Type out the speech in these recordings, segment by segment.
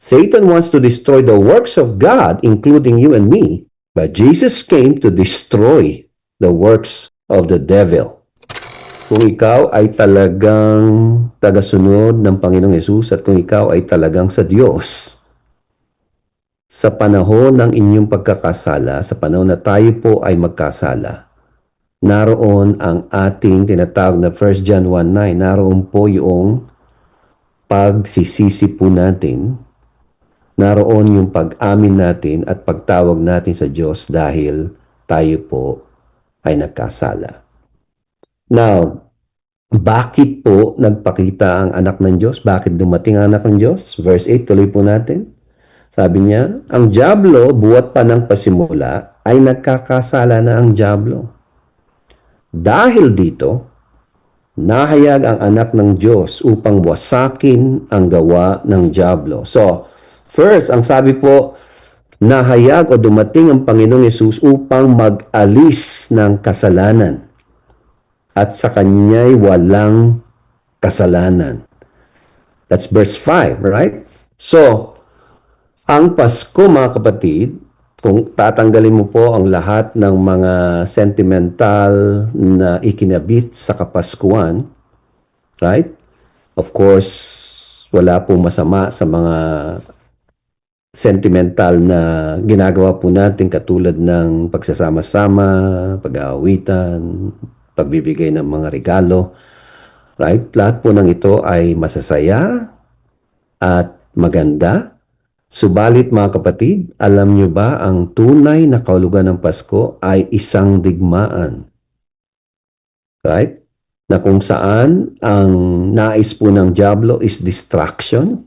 Satan wants to destroy the works of God, including you and me. But Jesus came to destroy the works of the devil. Kung ikaw ay talagang tagasunod ng Panginoong Yesus at kung ikaw ay talagang sa Diyos, sa panahon ng inyong pagkakasala, sa panahon na tayo po ay magkasala, naroon ang ating tinatawag na 1 John 1:9, naroon po yung pagsisisi po natin, naroon yung pag-amin natin at pagtawag natin sa Diyos dahil tayo po ay nagkasala. Now, bakit po nagpakita ang anak ng Diyos? Bakit dumating ang anak ng Diyos? Verse 8, tuloy po natin. Sabi niya, ang dyablo, buwat pa ng pasimula, ay nagkakasala na ang dyablo. Dahil dito, nahayag ang anak ng Diyos upang wasakin ang gawa ng dyablo. So, first, ang sabi po, nahayag o dumating ang Panginoong Yesus upang mag-alis ng kasalanan. At sa kanya'y walang kasalanan. That's verse 5, right? So, ang Pasko, mga kapatid, kung tatanggalin mo po ang lahat ng mga sentimental na ikinabit sa Kapaskuhan, right? Of course, wala po masama sa mga sentimental na ginagawa po natin katulad ng pagsasama-sama, pag-aawitan, pagbibigay ng mga regalo, right? Lahat po ng ito ay masasaya at maganda. Subalit mga kapatid, alam nyo ba ang tunay na kahulugan ng Pasko ay isang digmaan? Right? Na kung saan ang nais po ng dyablo is distraction.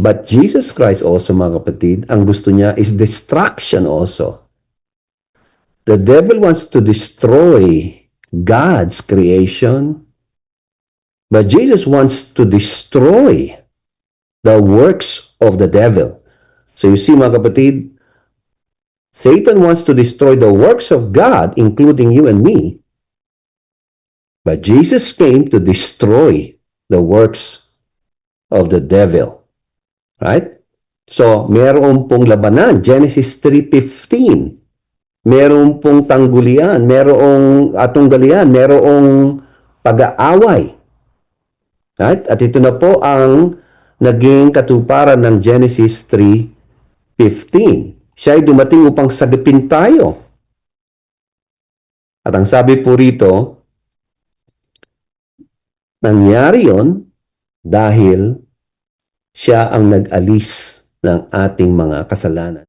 But Jesus Christ also, mga kapatid, ang gusto niya is destruction also. The devil wants to destroy God's creation, but Jesus wants to destroy the works of the devil. So you see, mga kapatid, Satan wants to destroy the works of God, including you and me, but Jesus came to destroy the works of the devil. Right? So, meron pong labanan. Genesis 3:15. Meron pong tanggulian, merong atunggalian, merong pag-aaway. Right? At ito na po ang naging katuparan ng Genesis 3:15. Siya ay dumating upang sagipin tayo. At ang sabi po rito, nangyari yon dahil siya ang nag-alis ng ating mga kasalanan.